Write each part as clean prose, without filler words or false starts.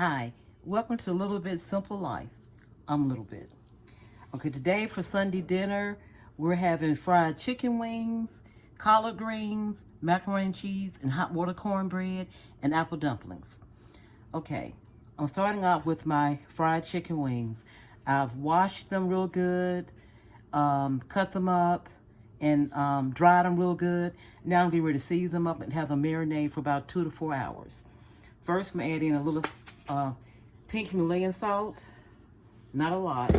Hi, welcome to A Little Bit Simple Life. I'm Little Bit. Okay, today for Sunday dinner, we're having fried chicken wings, collard greens, macaroni and cheese, and hot water cornbread, and apple dumplings. Okay, I'm starting off with my fried chicken wings. I've washed them real good, cut them up, and dried them real good. Now I'm getting ready to season them up and have them marinate for about 2 to 4 hours. First, I'm adding a little pink Himalayan salt, not a lot,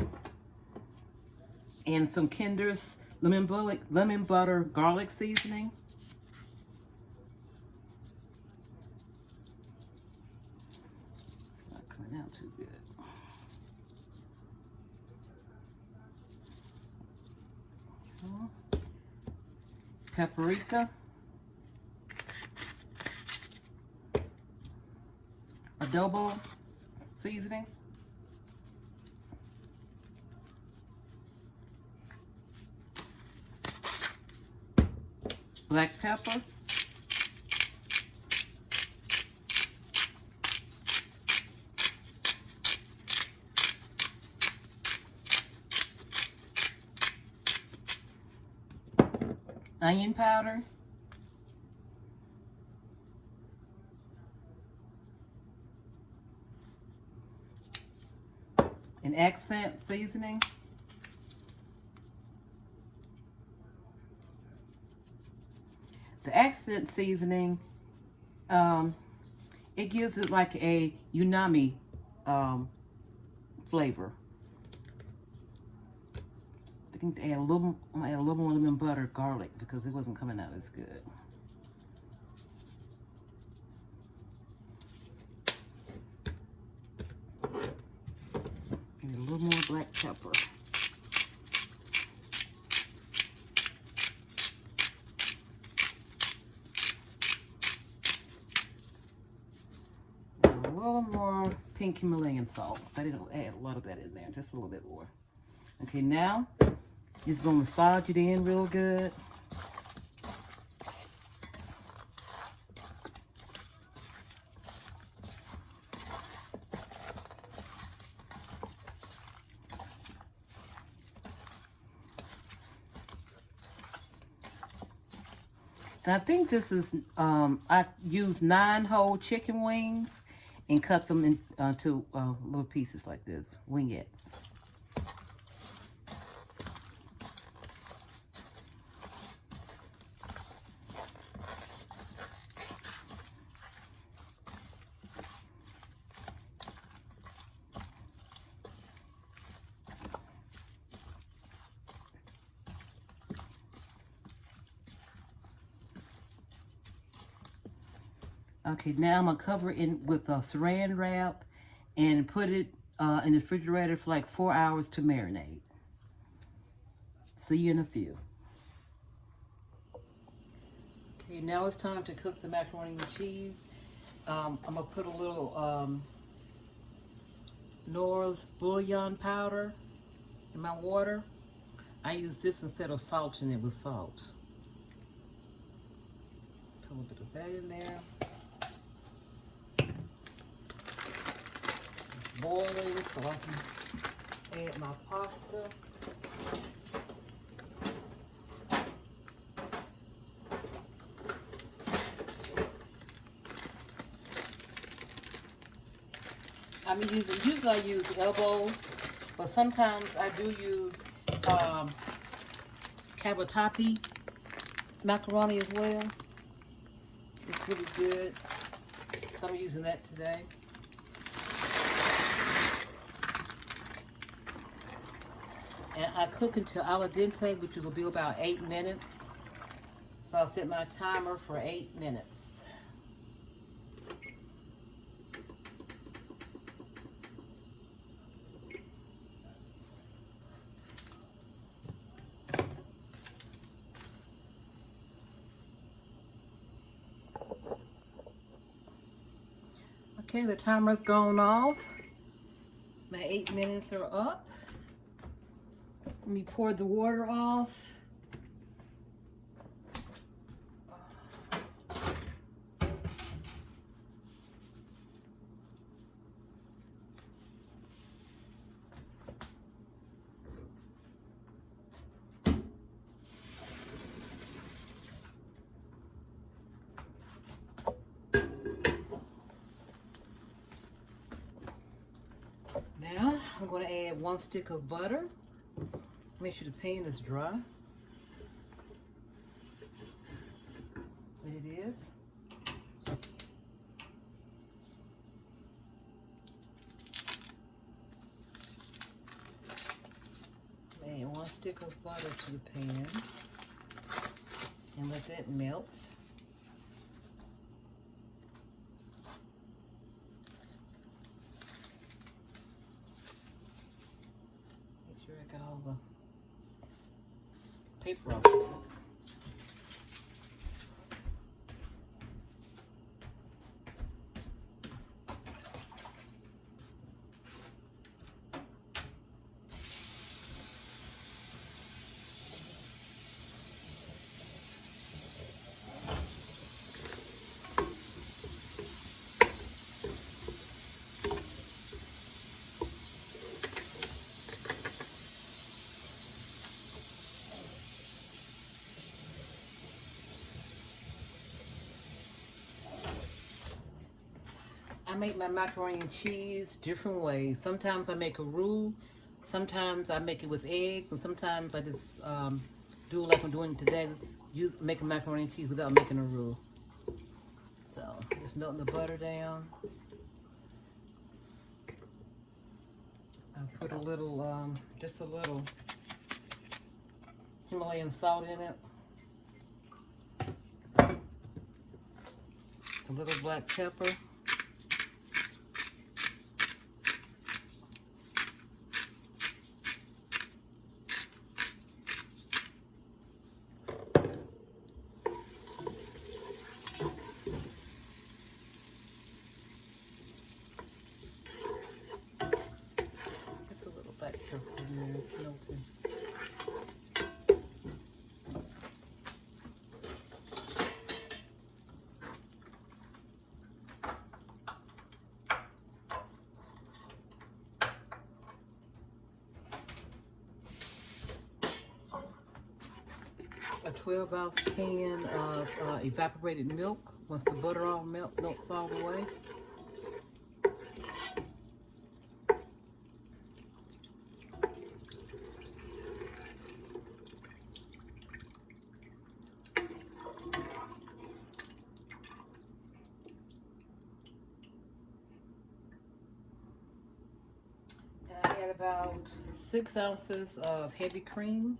and some Kinder's lemon butter garlic seasoning. It's not coming out too good. Paprika, adobo seasoning, black pepper, onion powder, and accent seasoning. The accent seasoning, it gives it like a umami flavor. I think to add a little more lemon butter garlic because it wasn't coming out as good. And a little more black pepper. And a little more pink Himalayan salt. I didn't add a lot of that in there, just a little bit more. Okay, now just gonna massage it in real good. And I think this is, I used 9 whole chicken wings and cut them into little pieces like this, wingettes. Okay, now I'm gonna cover it with a saran wrap and put it in the refrigerator for like 4 hours to marinate. See you in a few. Okay, now it's time to cook the macaroni and cheese. I'm gonna put a little Nora's bouillon powder in my water. I use this instead of salting it with salt. Put a little bit of that in there. Boiling so I can add my pasta. Usually I use elbow, but sometimes I do use cavatappi macaroni as well. It's really good, so I'm using that today. And I cook until al dente, which will be about 8 minutes. So I'll set my timer for 8 minutes. Okay, the timer's gone off. My 8 minutes are up. Let me pour the water off. add 1 stick of butter. Make sure the pan is dry. And it is. Add 1 stick of butter to the pan and let that melt. Make sure I got all the paper off. I make my macaroni and cheese different ways. Sometimes I make a roux, sometimes I make it with eggs, and sometimes I just do like I'm doing today, make a macaroni and cheese without making a roux. So just melting the butter down. I put a little, just a little Himalayan salt in it. A little black pepper. A 12-ounce can of evaporated milk. Once the butter all melts all the way. And I add about 6 ounces of heavy cream.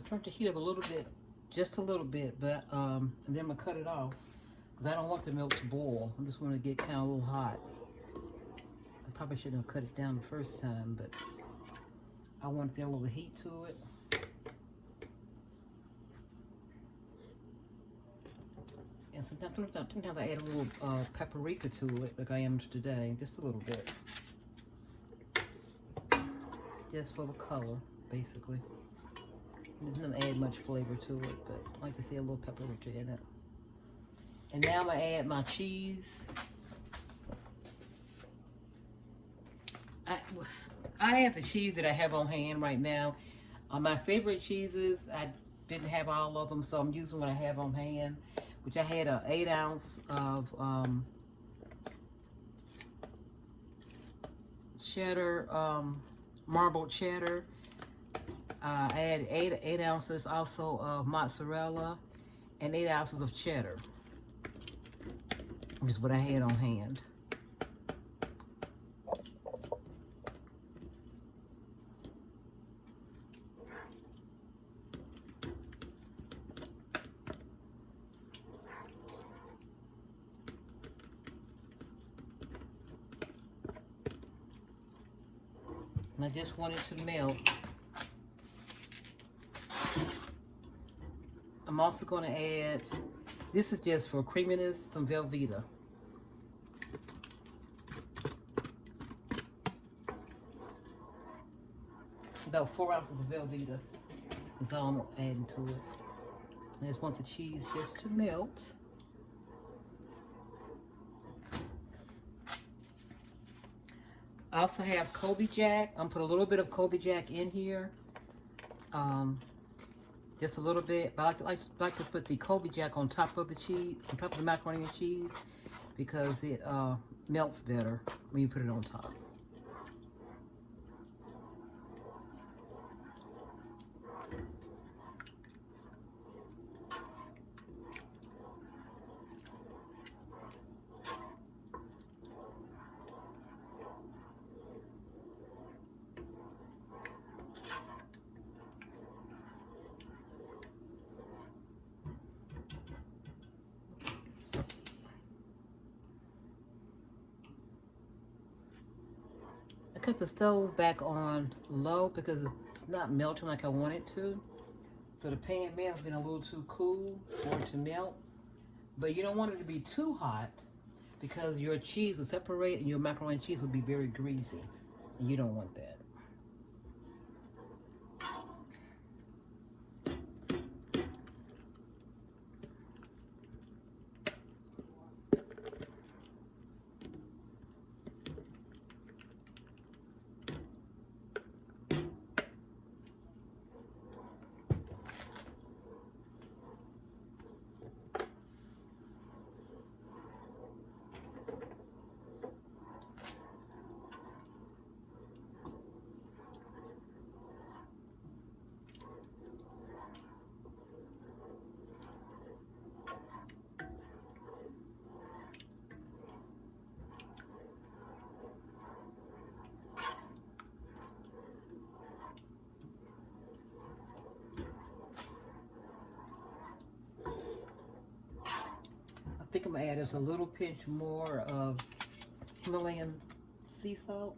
Turn the heat up a little bit, just a little bit, but and then I'm gonna cut it off because I don't want the milk to boil. I just want to get kind of a little hot. I probably shouldn't have cut it down the first time, but I want to get a little heat to it. And sometimes I add a little paprika to it, like I am today, just a little bit, just for the color, basically. It doesn't add much flavor to it, but I like to see a little paprika in it. And now I'm going to add my cheese. I have the cheese that I have on hand right now. My favorite cheeses, I didn't have all of them, so I'm using what I have on hand, which I had an 8 ounce of cheddar, marbled cheddar. I add 8 ounces also of mozzarella and 8 ounces of cheddar, which is what I had on hand. And I just want it to melt. I'm also going to add This is just for creaminess, some Velveeta. About 4 ounces of Velveeta is all I'm adding to it. I just want the cheese just to melt. I also have Colby Jack. I'm put a little bit of Colby Jack in here. Just a little bit, but I like to put the Colby Jack on top of the cheese, on top of the macaroni and cheese, because it melts better when you put it on top. Cut the stove back on low because it's not melting like I want it to. So the pan may have been a little too cool for it to melt. But you don't want it to be too hot because your cheese will separate and your macaroni and cheese will be very greasy. And you don't want that. I think I'm gonna add just a little pinch more of Himalayan sea salt.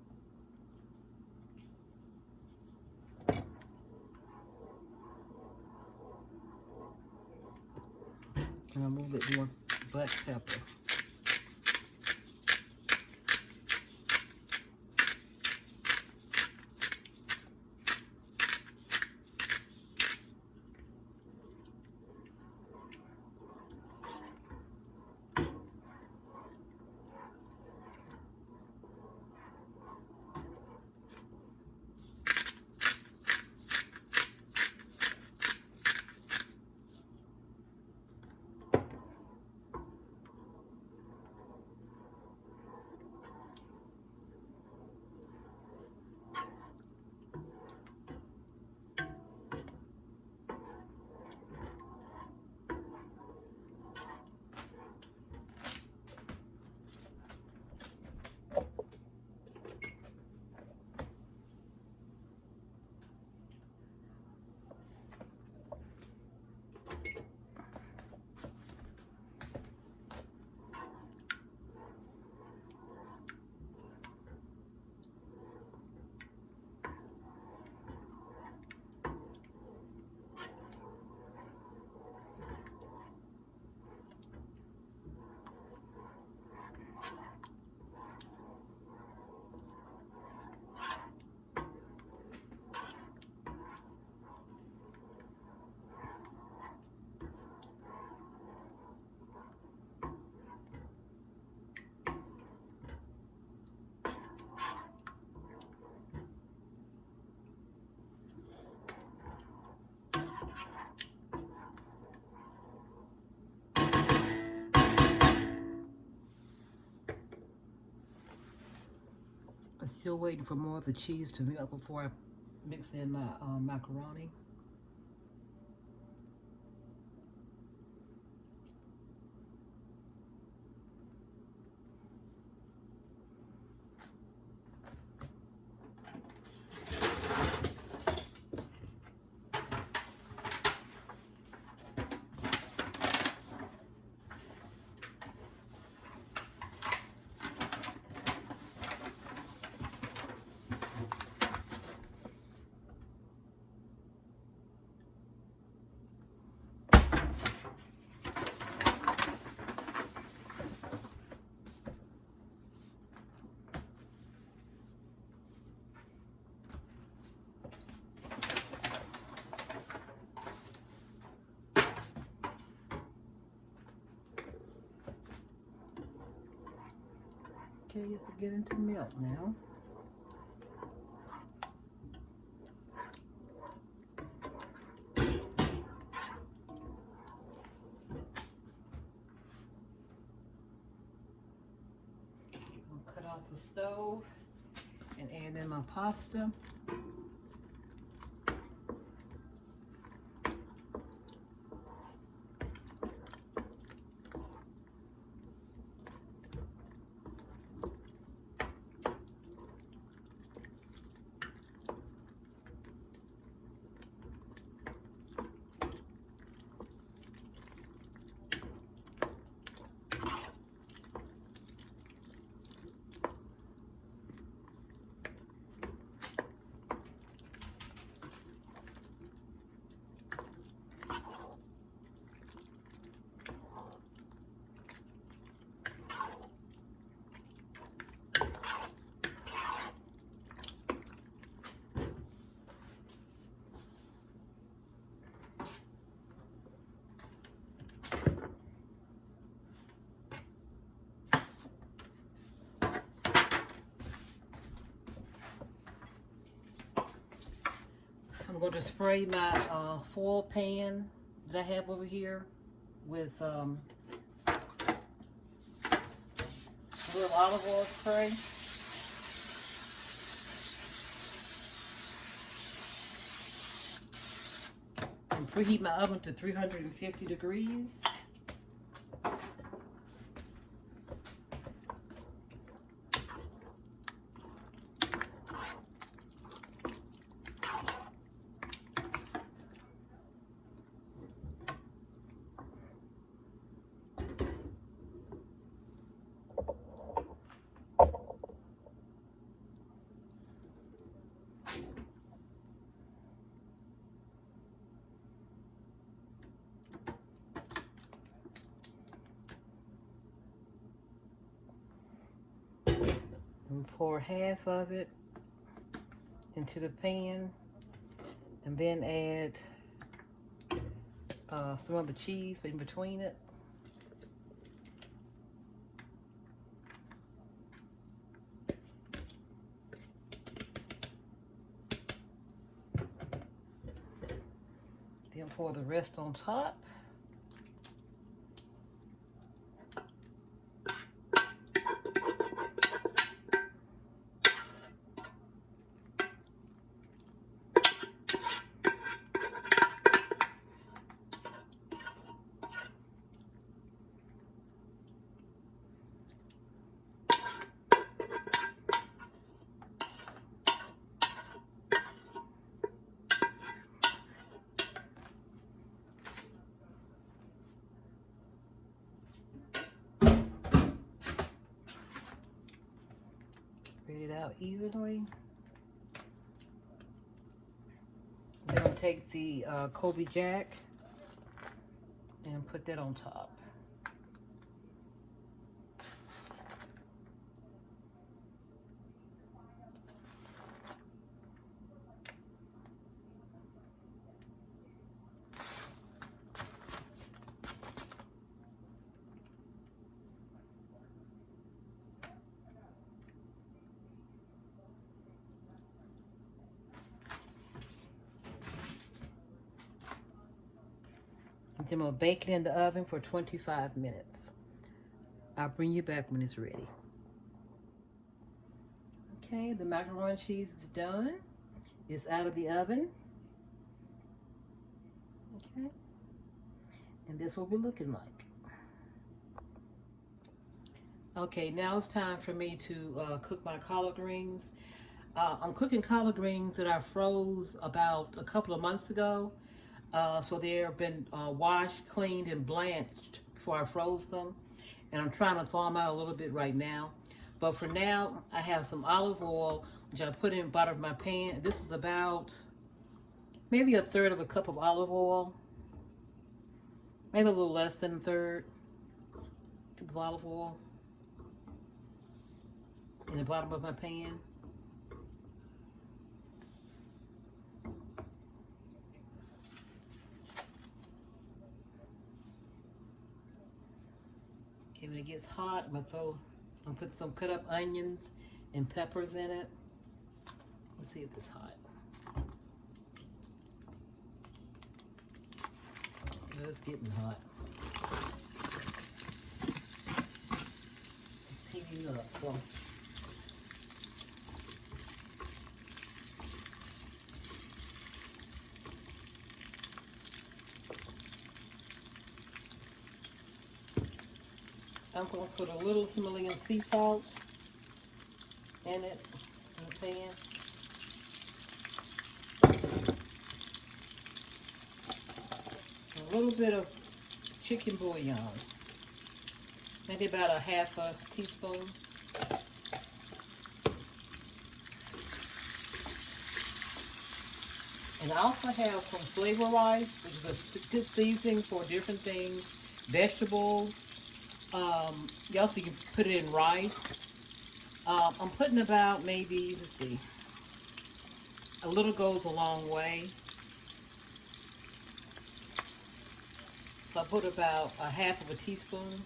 And a little bit more black pepper. I'm still waiting for more of the cheese to melt before I mix in my macaroni. Okay, it's beginning to melt now. I'll cut off the stove and add in my pasta. I'm going to spray my foil pan that I have over here with a little olive oil spray. And preheat my oven to 350 degrees. And pour half of it into the pan, and then add some of the cheese in between it. Then pour the rest on top. Spread it out evenly. Then I'll take the Kobe Jack and put that on top. Then I'm going to bake it in the oven for 25 minutes. I'll bring you back when it's ready. Okay, the macaroni and cheese is done. It's out of the oven. Okay, and this is what we're looking like. Okay, now it's time for me to cook my collard greens. I'm cooking collard greens that I froze about a couple of months ago. So they've been washed, cleaned, and blanched before I froze them. And I'm trying to thaw them out a little bit right now. But for now, I have some olive oil, which I put in the bottom of my pan. This is about maybe a third of a cup of olive oil. Maybe a little less than a third cup of olive oil in the bottom of my pan. Okay, when it gets hot, I'm gonna throw I'll put some cut up onions and peppers in it. Let's see if it's hot. It's getting hot. It's heating up. So I'm going to put a little Himalayan sea salt in it, in the pan. A little bit of chicken bouillon, maybe about a half a teaspoon. And I also have some flavor rice, which is a good seasoning for different things, vegetables. You also can put it in rice. I'm putting about maybe, let's see, a little goes a long way. So I put about a half of a teaspoon.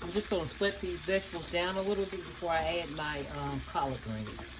I'm just going to split these vegetables down a little bit before I add my collard greens.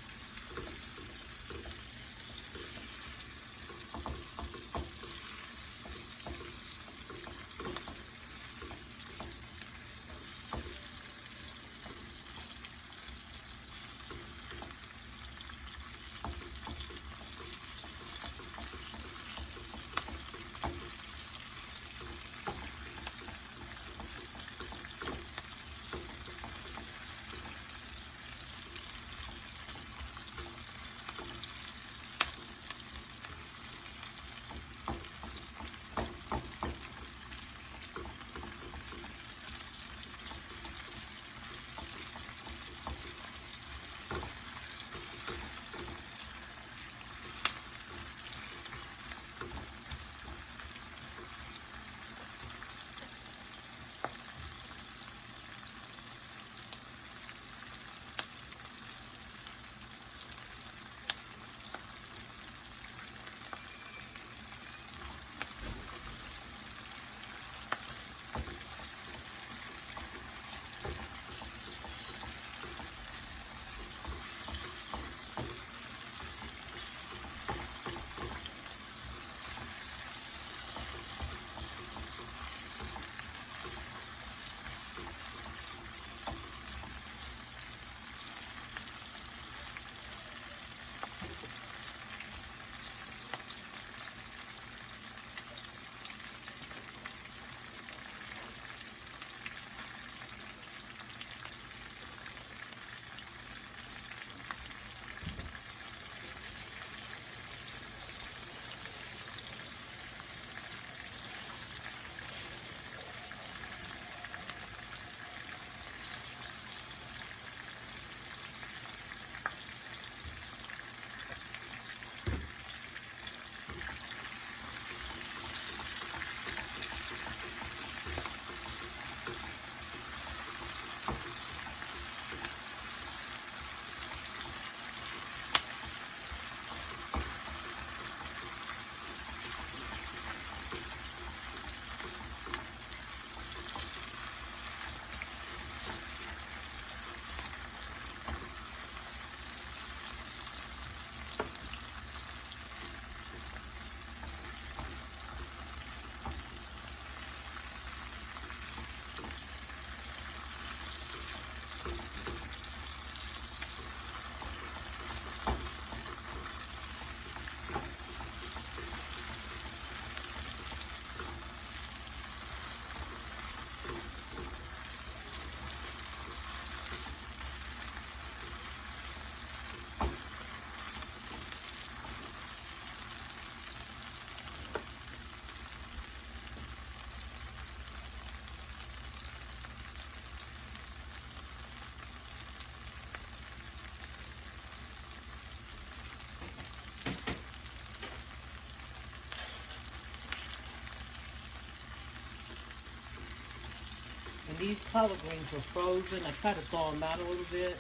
these collard greens were frozen. I tried to thaw them out a little bit.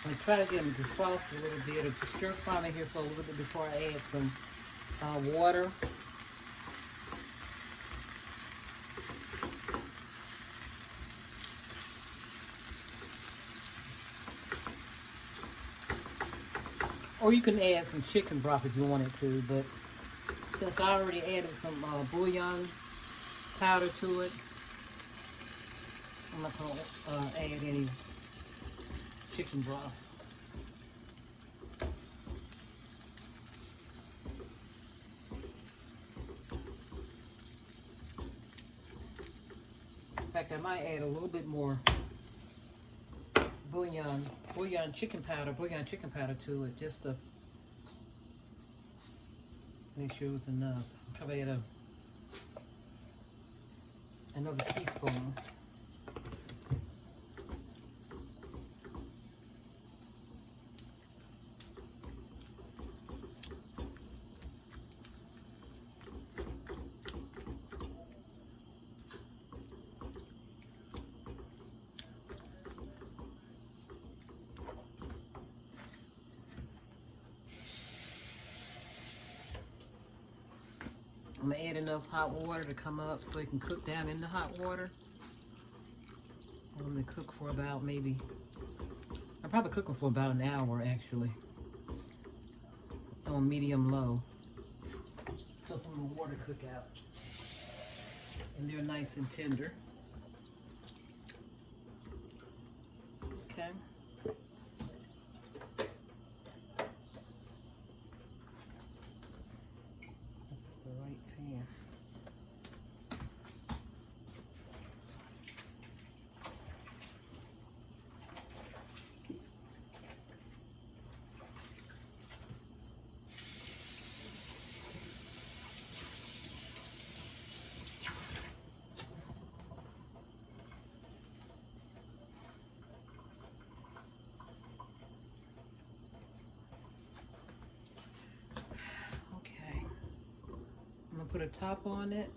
I try to get them defrost a little bit, or stir fry them here for a little bit before I add some water. Or you can add some chicken broth if you wanted to, but since I already added some bouillon powder to it, I'm not going to add any chicken broth. In fact, I might add a little bit more bouillon chicken powder to it, just to make sure it was enough. Probably add another teaspoon. I'm going to add enough hot water to come up so it can cook down in the hot water. I'm going to cook for about I'll probably cook them for about an hour actually, on medium low, so some of the water cook out and they're nice and tender. Okay. Put a top on it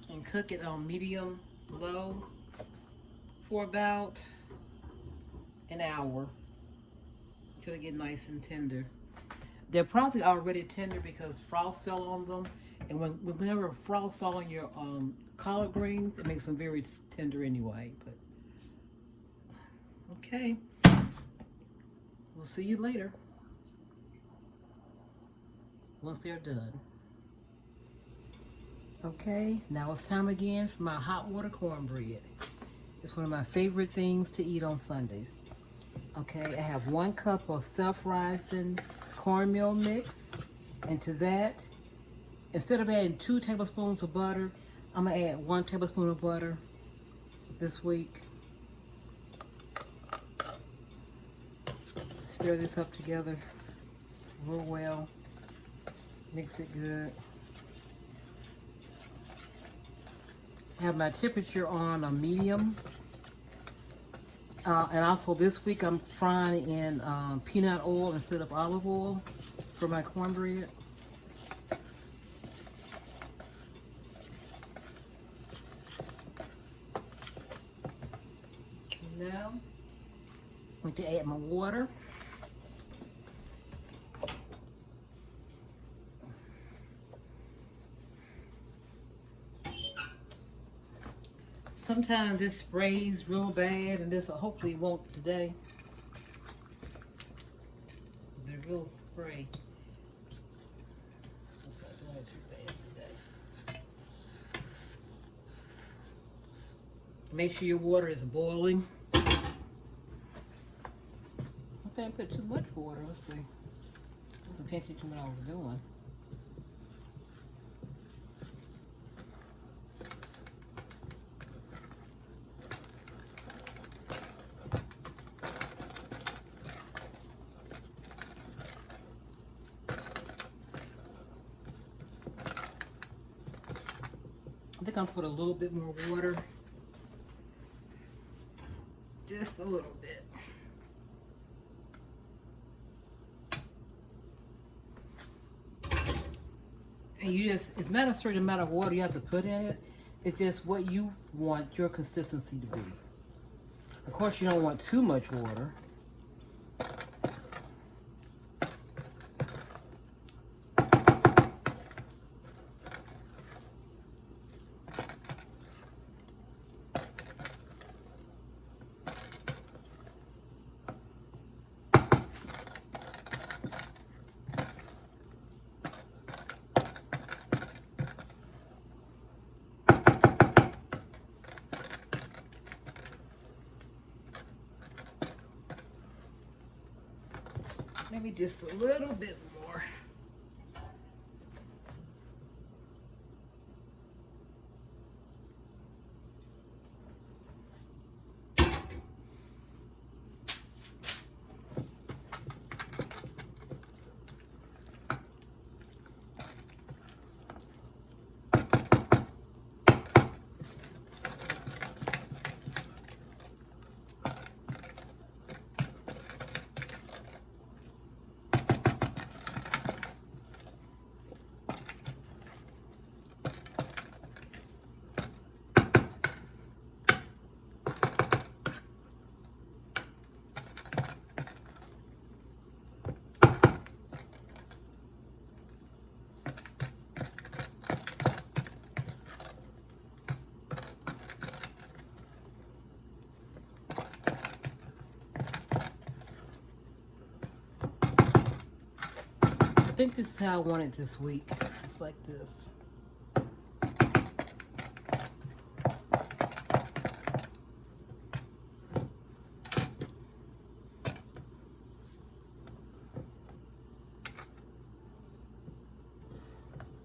and cook it on medium low for about an hour until they get nice and tender. They're probably already tender because frost fell on them, and whenever frost fall on your collard greens, it makes them very tender anyway. But okay, we'll see you later once they're done. Okay, now it's time again for my hot water cornbread. It's one of my favorite things to eat on Sundays. Okay, I have 1 cup of self-rising cornmeal mix, and to that, instead of adding 2 tablespoons of butter, I'm gonna add 1 tablespoon of butter this week. Stir this up together real well. Mix it good. Have my temperature on a medium. And also this week I'm frying in peanut oil instead of olive oil for my cornbread. going to add my water. Sometimes this sprays real bad, and this hopefully won't today. The real spray. It's not doing too bad today. Make sure your water is boiling. I think I put too much water. Let's see. I wasn't paying attention to what I was doing. I think I'll put a little bit more water. Just a little bit. And you just, it's not a certain amount of water you have to put in it. It's just what you want your consistency to be. Of course, you don't want too much water. Maybe just a little bit more. I think this is how I want it this week. Just like this.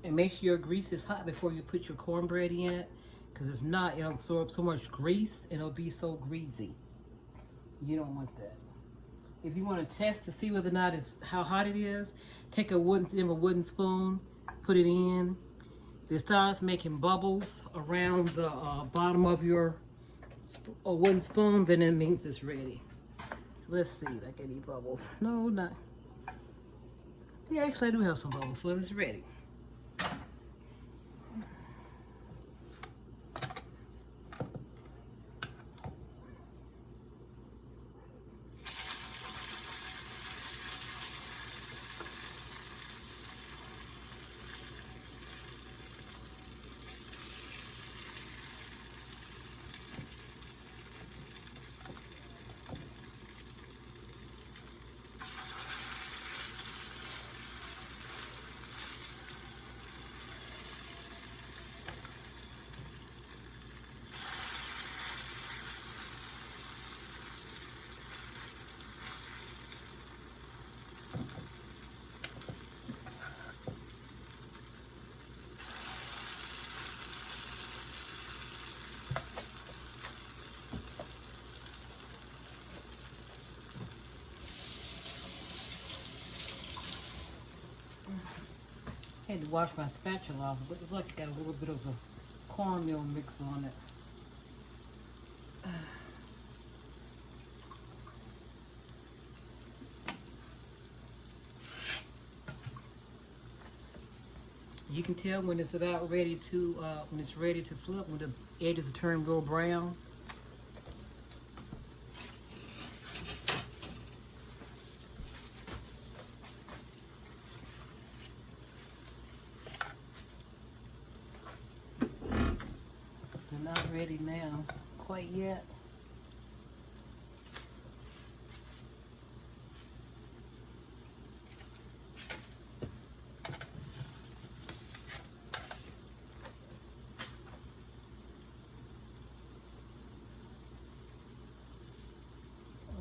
And make sure your grease is hot before you put your cornbread in it, because if not, it'll absorb so much grease and it'll be so greasy. You don't want that. If you want to test to see whether or not it's how hot it is, take a wooden spoon, put it in. If it starts making bubbles around the bottom of your wooden spoon, then it means it's ready. So let's see, like any bubbles. No, not. Yeah, actually I do have some bubbles, so it's ready. I had to wash my spatula off, but it looks like it got a little bit of a cornmeal mix on it. You can tell when it's about ready to, when it's ready to flip, when the edges turn real brown. ready now. Quite yet.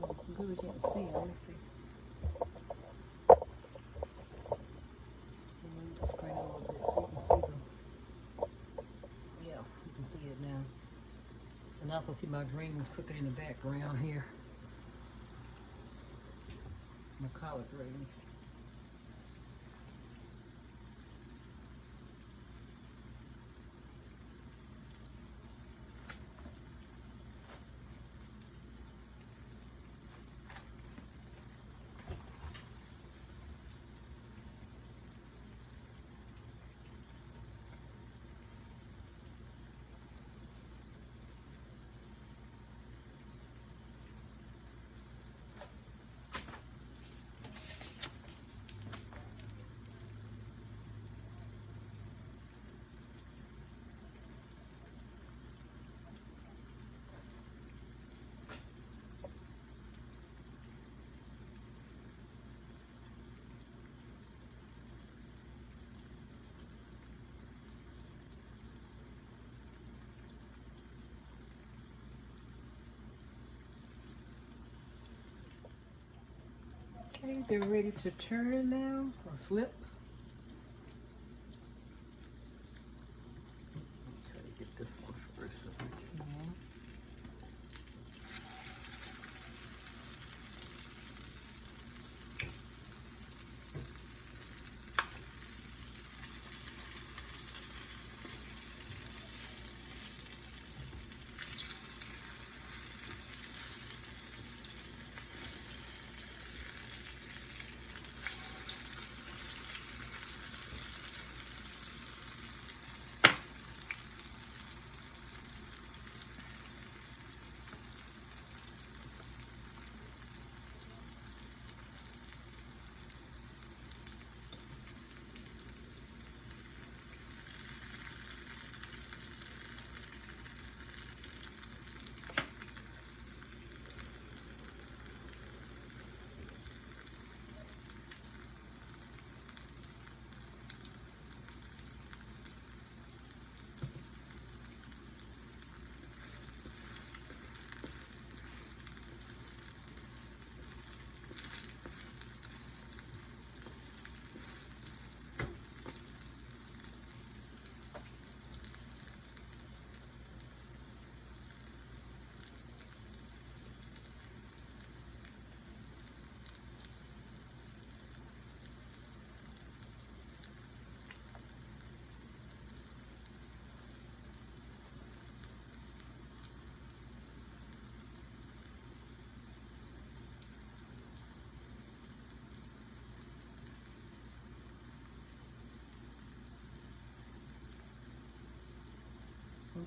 Oh, I really can't see it. Let me see. Move the screen a little bit so you can see them. Yeah, you can see it now. And also see my greens cooking in the background here. My collard greens. Okay, they're ready to turn now, or flip. Try to get this one first.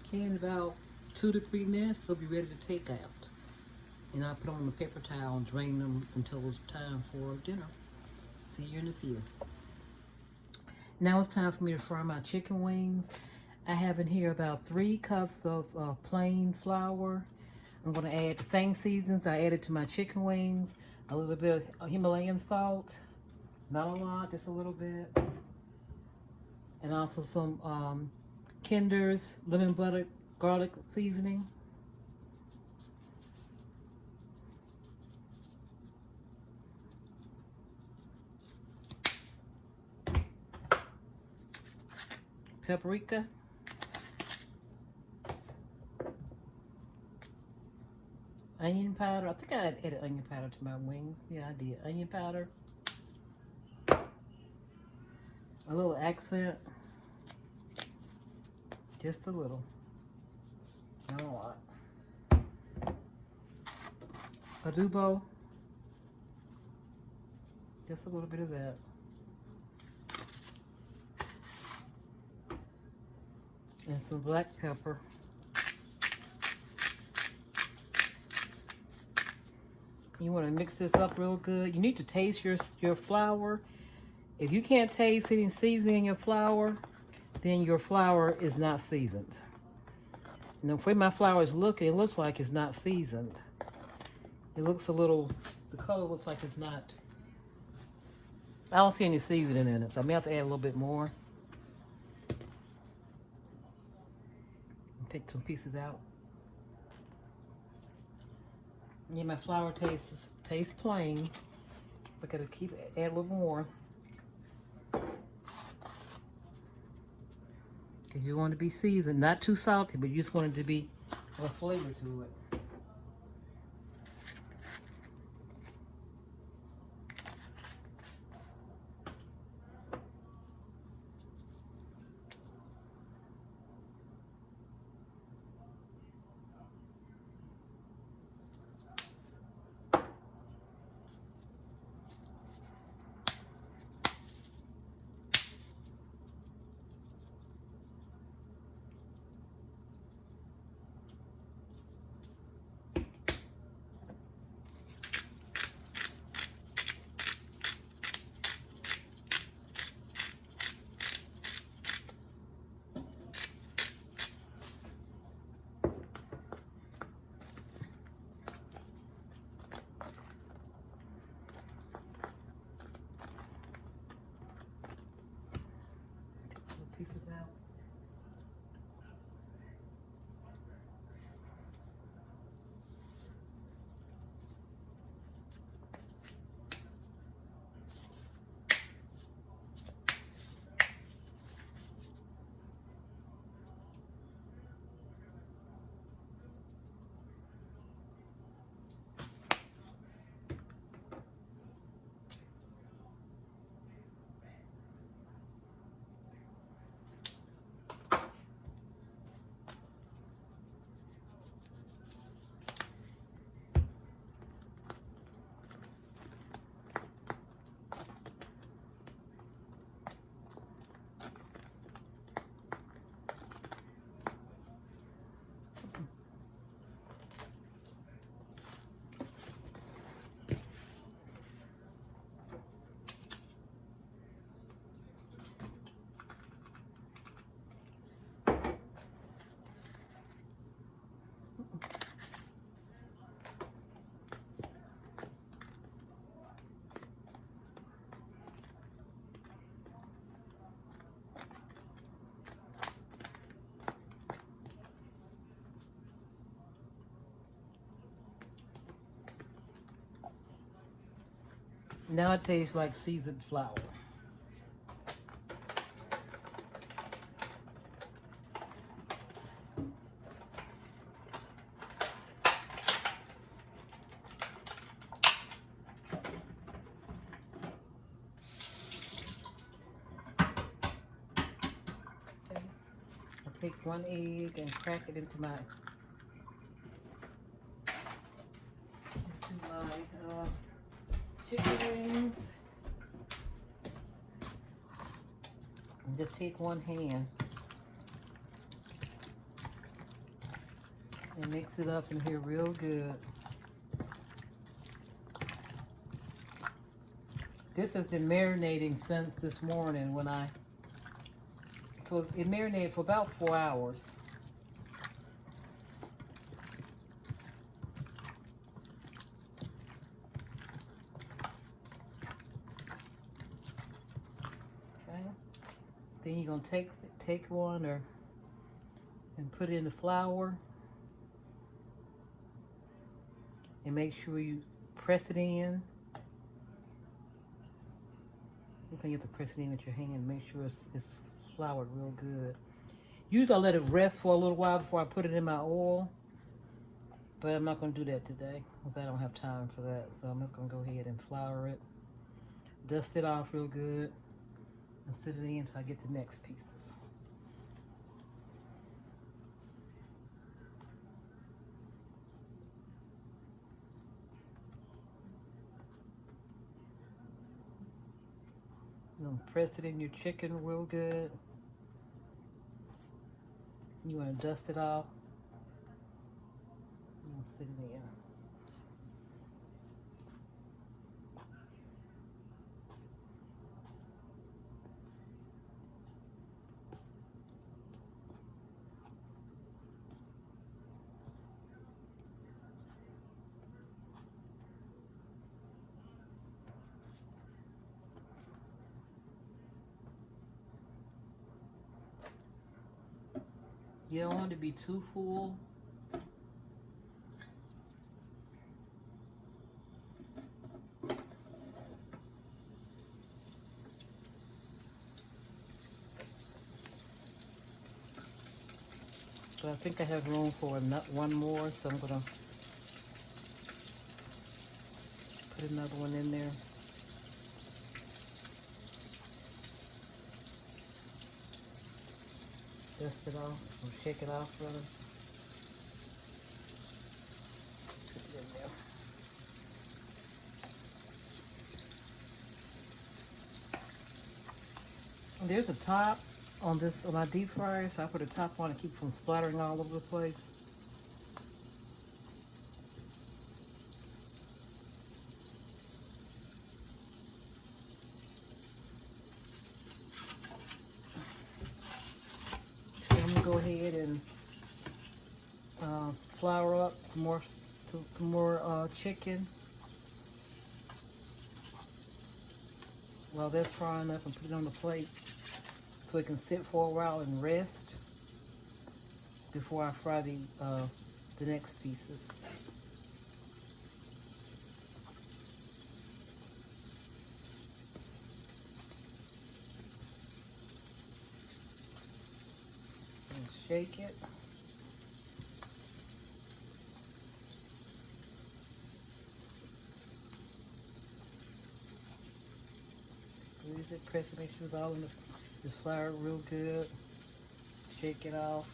Okay, in about 2 to 3 minutes, they'll be ready to take out. And I'll put on the paper towel and drain them until it's time for dinner. See you in a few. Now it's time for me to fry my chicken wings. I have in here about 3 cups of plain flour. I'm going to add the same seasons I added to my chicken wings. A little bit of Himalayan salt. Not a lot, just a little bit. And also some Kinder's lemon butter garlic seasoning. Paprika. Onion powder. I think I added onion powder to my wings. Yeah, I did. Onion powder. A little accent. Just a little. Not a lot. Adobo. Just a little bit of that. And some black pepper. You want to mix this up real good. You need to taste your flour. If you can't taste any seasoning in your flour, then your flour is not seasoned. And the way my flour is looking, it looks like it's not seasoned. It looks a little, the color looks like it's not, I don't see any seasoning in it, so I may have to add a little bit more. Take some pieces out. Yeah, my flour tastes plain. So I gotta add a little more. Because you want it to be seasoned, not too salty, but you just want it to be a flavor to it. Pieces out. Now it tastes like seasoned flour. Okay. I'll take one egg and crack it into my chicken wings. And just take one hand and mix it up in here real good. This has been marinating since this morning so it marinated for about 4 hours. Then you're gonna take one and put it in the flour and make sure you press it in. You have to press it in with your hand. Make sure it's floured real good. Usually I let it rest for a little while before I put it in my oil, but I'm not gonna do that today because I don't have time for that. So I'm just gonna go ahead and flour it, dust it off real good, and set it in until I get the next pieces. You're gonna press it in your chicken real good. You wanna dust it off. And set it in. You don't want it to be too full. But I think I have room for one more, so I'm gonna put another one in there. Dust it off, or shake it off rather. Put it in there. And there's a top on my deep fryer, so I put a top on to keep it from splattering all over the place. So I'm gonna go ahead and flour up some more chicken. While that's frying up, and put it on the plate so it can sit for a while and rest before I fry the next pieces. And shake it. Squeeze it, press it, make sure it's all in this flour real good. Shake it off.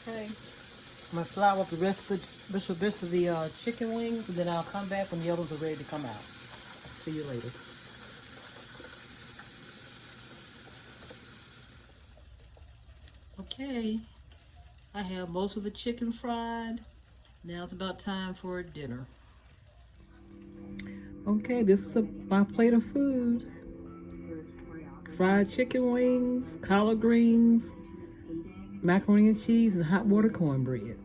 Okay, I'm gonna flour up the rest of the chicken wings, and then I'll come back when the others are ready to come out. See you later. Okay, I have most of the chicken fried. Now it's about time for dinner. Okay, this is my plate of food. Fried chicken wings, collard greens, macaroni and cheese, and hot water cornbread.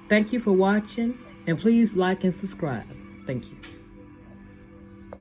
Thank you for watching, and please like and subscribe. Thank you.